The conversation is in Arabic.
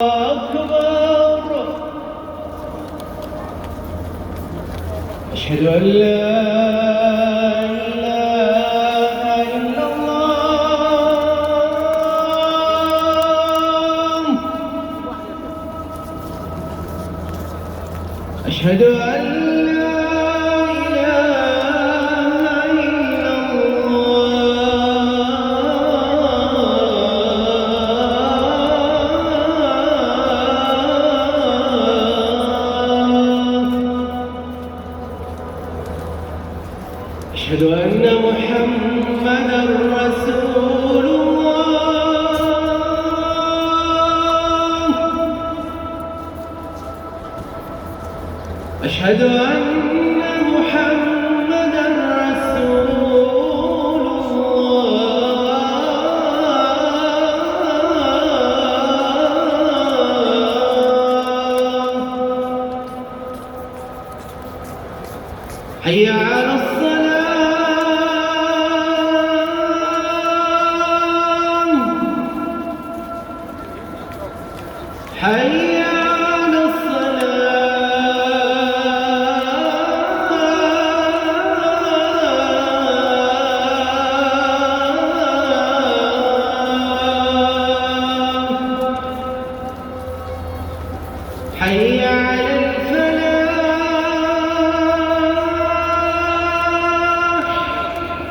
أكبر. أشهد أن لا إله إلا الله. أشهد أن لا إله إلا أشهد أن محمدًا رسول الله. أشهد أن محمدًا رسول الله. حي على